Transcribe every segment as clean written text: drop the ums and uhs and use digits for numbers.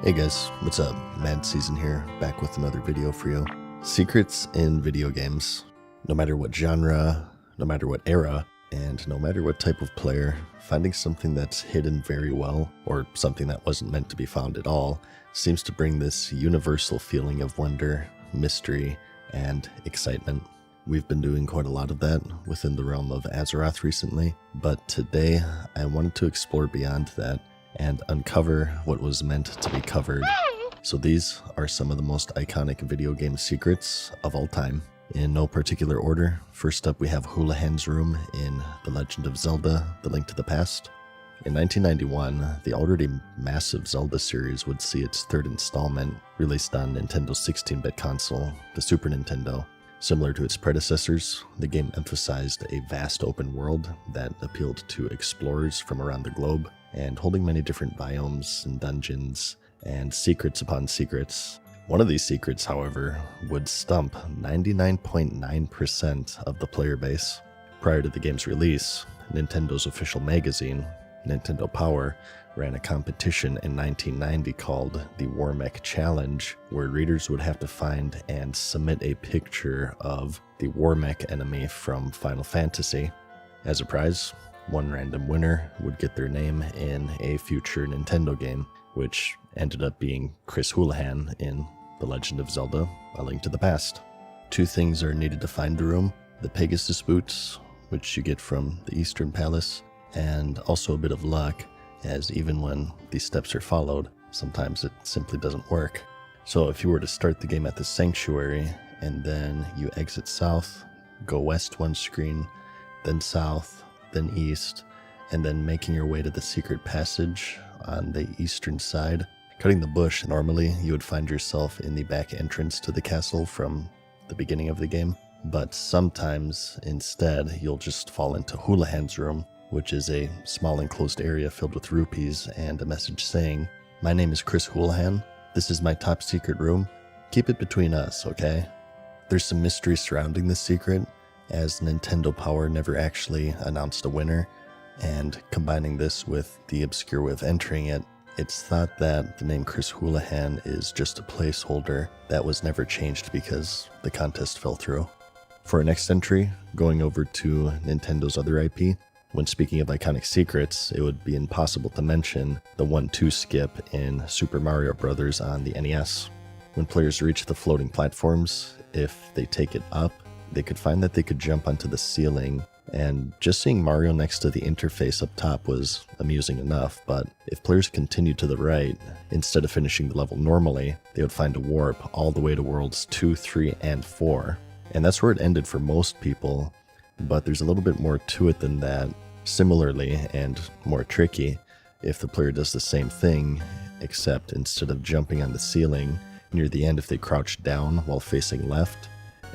Hey guys, what's up? Mad Season here, back with another video for you. Secrets in video games. No matter what genre, no matter what era, and no matter what type of player, finding something that's hidden very well, or something that wasn't meant to be found at all, seems to bring this universal feeling of wonder, mystery, and excitement. We've been doing quite a lot of that within the realm of Azeroth recently, but today I wanted to explore beyond that and uncover what was meant to be covered. So these are some of the most iconic video game secrets of all time. In no particular order, first up we have Houlihan's room in The Legend of Zelda: The Link to the Past. In 1991, the already massive Zelda series would see its third installment released on Nintendo's 16-bit console, the Super Nintendo. Similar to its predecessors, the game emphasized a vast open world that appealed to explorers from around the globe, and holding many different biomes and dungeons and secrets upon secrets. One of these secrets, however, would stump 99.9% of the player base. Prior to the game's release, Nintendo's official magazine, Nintendo Power, ran a competition in 1990 called the Warmech Challenge, where readers would have to find and submit a picture of the Warmech enemy from Final Fantasy. As a prize, one random winner would get their name in a future Nintendo game, which ended up being Chris Houlihan in The Legend of Zelda: A Link to the Past. Two things are needed to find the room: the Pegasus boots, which you get from the Eastern Palace, and also a bit of luck, as even when these steps are followed, sometimes it simply doesn't work. So if you were to start the game at the Sanctuary, and then you exit south, go west one screen, then south, then east, and then making your way to the secret passage on the eastern side, cutting the bush, normally you would find yourself in the back entrance to the castle from the beginning of the game, but sometimes instead you'll just fall into Houlihan's room, which is a small enclosed area filled with rupees and a message saying, "My name is Chris Houlihan, this is my top secret room, keep it between us, okay?" There's some mystery surrounding this secret, as Nintendo Power never actually announced a winner, and combining this with the obscure way of entering it, it's thought that the name Chris Houlihan is just a placeholder that was never changed because the contest fell through. For our next entry, going over to Nintendo's other IP, when speaking of iconic secrets, it would be impossible to mention the 1-2 skip in Super Mario Bros. On the NES. When players reach the floating platforms, if they take it up, they could find that they could jump onto the ceiling, and just seeing Mario next to the interface up top was amusing enough, but if players continued to the right, instead of finishing the level normally, they would find a warp all the way to worlds 2, 3, and 4. And that's where it ended for most people, but there's a little bit more to it than that. Similarly, and more tricky, if the player does the same thing, except instead of jumping on the ceiling, near the end if they crouch down while facing left,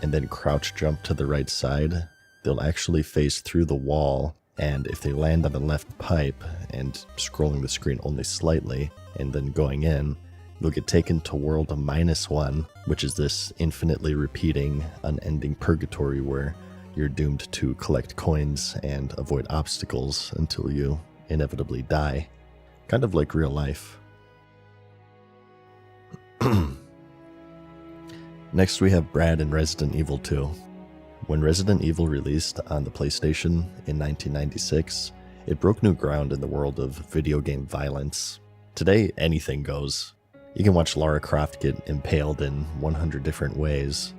and then crouch jump to the right side, they'll actually face through the wall, and if they land on the left pipe and scrolling the screen only slightly and then going in, you'll get taken to world -1, which is this infinitely repeating, unending purgatory where you're doomed to collect coins and avoid obstacles until you inevitably die. Kind of like real life. Next we have Brad in Resident Evil 2. When Resident Evil released on the PlayStation in 1996, it broke new ground in the world of video game violence. Today, anything goes. You can watch Lara Croft get impaled in 100 different ways,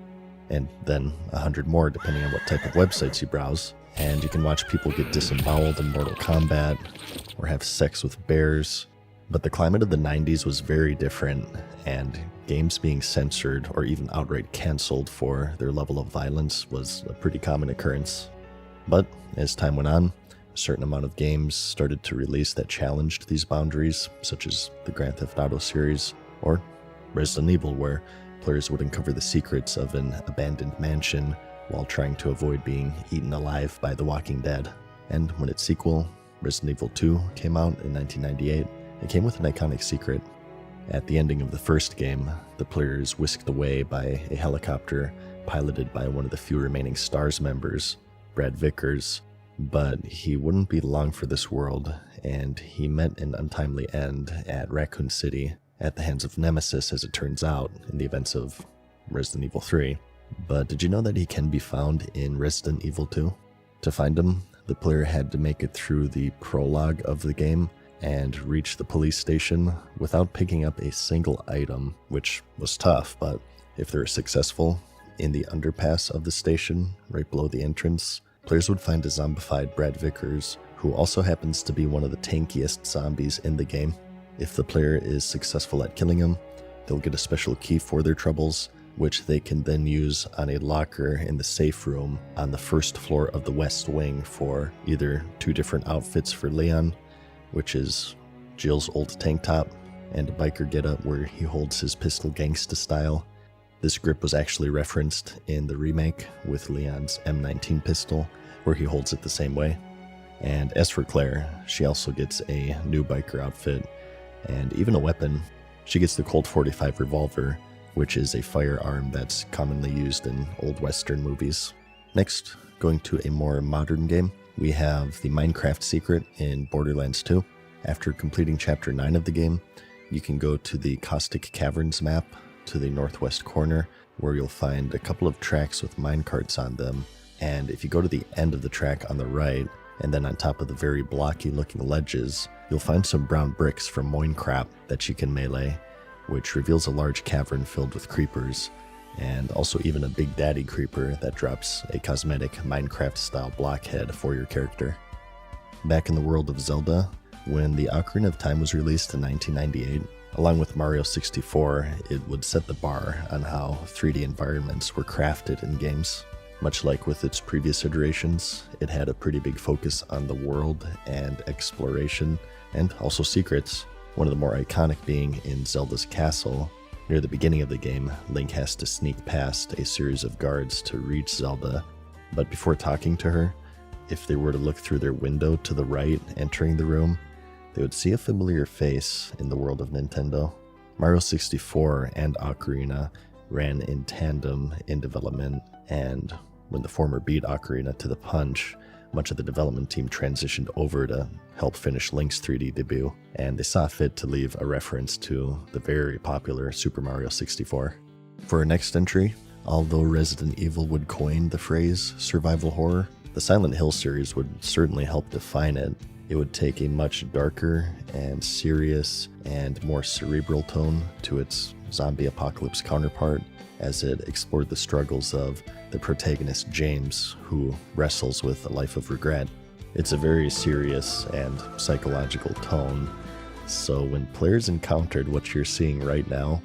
and then 100 more depending on what type of websites you browse. And you can watch people get disemboweled in Mortal Kombat, or have sex with bears. But the climate of the 90s was very different, and games being censored or even outright cancelled for their level of violence was a pretty common occurrence. But as time went on, a certain amount of games started to release that challenged these boundaries, such as the Grand Theft Auto series, or Resident Evil, where players would uncover the secrets of an abandoned mansion while trying to avoid being eaten alive by the Walking Dead. And when its sequel, Resident Evil 2, came out in 1998, it came with an iconic secret. At the ending of the first game, the player is whisked away by a helicopter piloted by one of the few remaining STARS members, Brad Vickers, but he wouldn't be long for this world, and he met an untimely end at Raccoon City at the hands of Nemesis, as it turns out, in the events of Resident Evil 3. But did you know that he can be found in Resident Evil 2? To find him, the player had to make it through the prologue of the game and reach the police station without picking up a single item, which was tough, but if they were successful, in the underpass of the station, right below the entrance, players would find a zombified Brad Vickers, who also happens to be one of the tankiest zombies in the game. If the player is successful at killing him, they'll get a special key for their troubles, which they can then use on a locker in the safe room on the first floor of the West Wing for either 2 different outfits for Leon, which is Jill's old tank top, and a biker getup where he holds his pistol gangsta style. This grip was actually referenced in the remake with Leon's M19 pistol, where he holds it the same way. And as for Claire, she also gets a new biker outfit, and even a weapon. She gets the Colt 45 revolver, which is a firearm that's commonly used in old Western movies. Next, going to a more modern game, we have the Minecraft secret in Borderlands 2. After completing Chapter 9 of the game, you can go to the Caustic Caverns map to the northwest corner, where you'll find a couple of tracks with minecarts on them, and if you go to the end of the track on the right, and then on top of the very blocky looking ledges, you'll find some brown bricks from Moincrap that you can melee, which reveals a large cavern filled with creepers, and also even a Big Daddy creeper that drops a cosmetic Minecraft-style blockhead for your character. Back in the world of Zelda, when the Ocarina of Time was released in 1998, along with Mario 64, it would set the bar on how 3D environments were crafted in games. Much like with its previous iterations, it had a pretty big focus on the world and exploration, and also secrets. One of the more iconic being in Zelda's castle. Near the beginning of the game, Link has to sneak past a series of guards to reach Zelda, but before talking to her, if they were to look through their window to the right entering the room, they would see a familiar face in the world of Nintendo. Mario 64 and Ocarina ran in tandem in development, and when the former beat Ocarina to the punch, much of the development team transitioned over to help finish Link's 3D debut, and they saw fit to leave a reference to the very popular Super Mario 64. For our next entry, although Resident Evil would coin the phrase survival horror, the Silent Hill series would certainly help define it. It would take a much darker and serious and more cerebral tone to its zombie apocalypse counterpart, as it explored the struggles of the protagonist James, who wrestles with a life of regret. It's a very serious and psychological tone, so when players encountered what you're seeing right now,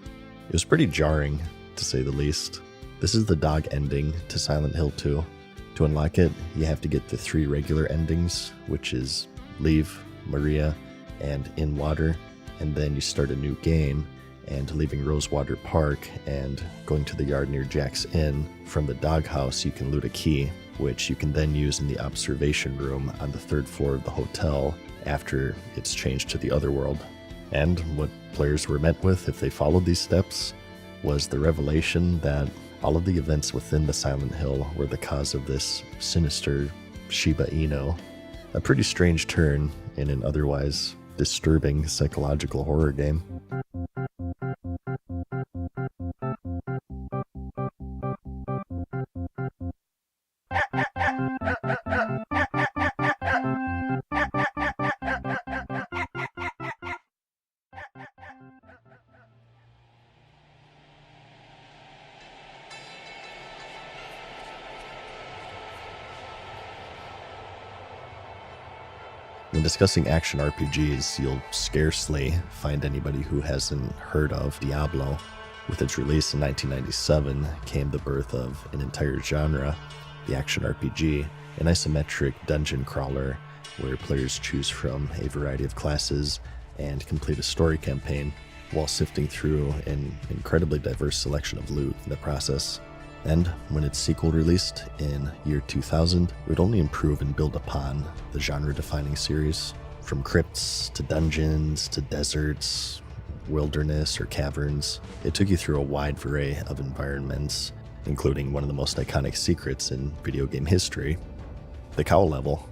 it was pretty jarring, to say the least. This is the dog ending to Silent Hill 2. To unlock it, you have to get the 3 regular endings, which is Leave, Maria, and In Water, and then you start a new game, and leaving Rosewater Park and going to the yard near Jack's Inn. From the doghouse, you can loot a key, which you can then use in the observation room on the 3rd floor of the hotel after it's changed to the other world. And what players were met with if they followed these steps was the revelation that all of the events within the Silent Hill were the cause of this sinister Shiba Inu. A pretty strange turn in an otherwise disturbing psychological horror game. When discussing action RPGs, you'll scarcely find anybody who hasn't heard of Diablo. With its release in 1997 came the birth of an entire genre, the action RPG, an isometric dungeon crawler where players choose from a variety of classes and complete a story campaign while sifting through an incredibly diverse selection of loot in the process. And when its sequel released in year 2000, it would only improve and build upon the genre-defining series. From crypts to dungeons to deserts, wilderness or caverns, it took you through a wide array of environments, including one of the most iconic secrets in video game history, the cow level.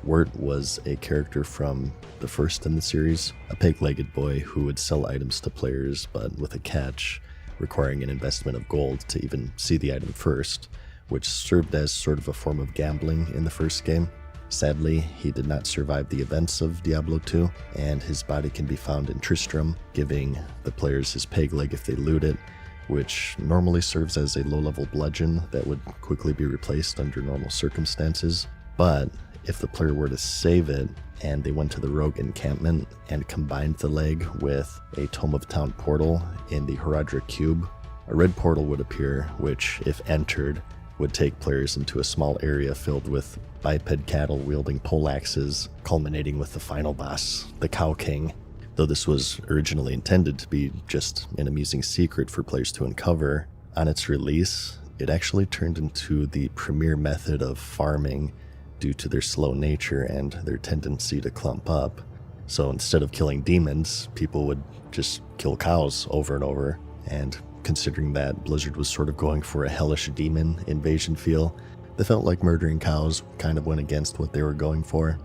Wirt was a character from the first in the series, a peg-legged boy who would sell items to players, but with a catch, requiring an investment of gold to even see the item first, which served as sort of a form of gambling in the first game. Sadly, he did not survive the events of Diablo 2, and his body can be found in Tristram, giving the players his peg leg if they loot it, which normally serves as a low-level bludgeon that would quickly be replaced under normal circumstances. But if the player were to save it and they went to the rogue encampment and combined the leg with a Tome of Town portal in the Horadric Cube, a red portal would appear, which, if entered, would take players into a small area filled with biped cattle wielding poleaxes, culminating with the final boss, the Cow King. Though this was originally intended to be just an amusing secret for players to uncover, on its release, it actually turned into the premier method of farming due to their slow nature and their tendency to clump up. So instead of killing demons, people would just kill cows over and over, and considering that Blizzard was sort of going for a hellish demon invasion feel, they felt like murdering cows kind of went against what they were going for.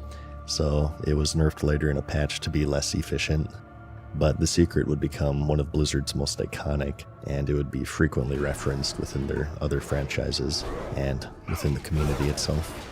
So it was nerfed later in a patch to be less efficient. But the secret would become one of Blizzard's most iconic, and it would be frequently referenced within their other franchises and within the community itself.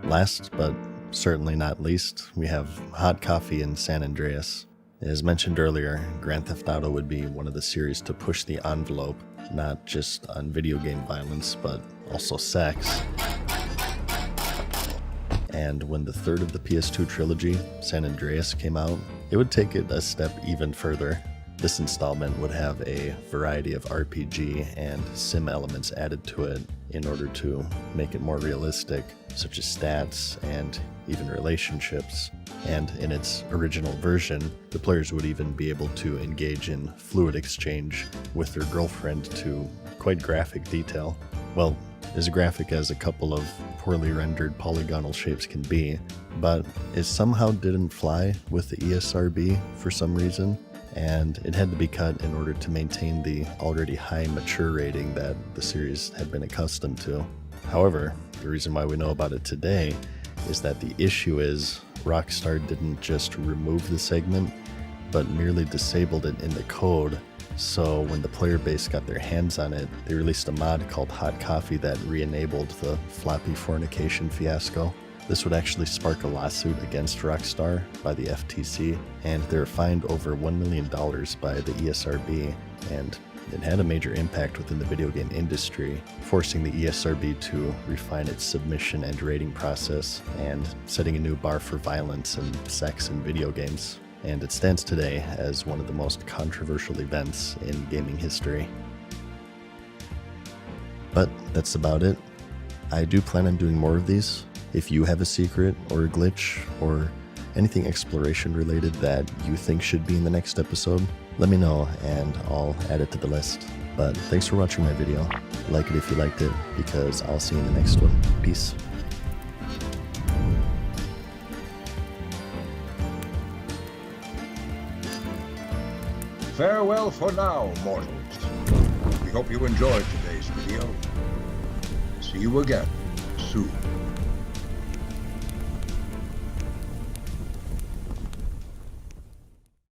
Last, but certainly not least, we have hot coffee in San Andreas. As mentioned earlier, Grand Theft Auto would be one of the series to push the envelope, not just on video game violence, but also sex. And when the third of the PS2 trilogy, San Andreas, came out, it would take it a step even further. This installment would have a variety of RPG and sim elements added to it in order to make it more realistic, such as stats and even relationships. And in its original version, the players would even be able to engage in fluid exchange with their girlfriend to quite graphic detail. Well, as graphic as a couple of poorly rendered polygonal shapes can be, but it somehow didn't fly with the ESRB for some reason, and it had to be cut in order to maintain the already high mature rating that the series had been accustomed to. However, the reason why we know about it today is that the issue is Rockstar didn't just remove the segment, but merely disabled it in the code. So when the player base got their hands on it, they released a mod called Hot Coffee that re-enabled the floppy fornication fiasco. This would actually spark a lawsuit against Rockstar by the FTC, and they were fined over $1 million by the ESRB, and it had a major impact within the video game industry, forcing the ESRB to refine its submission and rating process, and setting a new bar for violence and sex in video games. And it stands today as one of the most controversial events in gaming history. But that's about it. I do plan on doing more of these. If you have a secret or a glitch or anything exploration related that you think should be in the next episode, let me know and I'll add it to the list. But thanks for watching my video. Like it if you liked it, because I'll see you in the next one. Peace. Farewell for now, mortals. We hope you enjoyed today's video. See you again soon.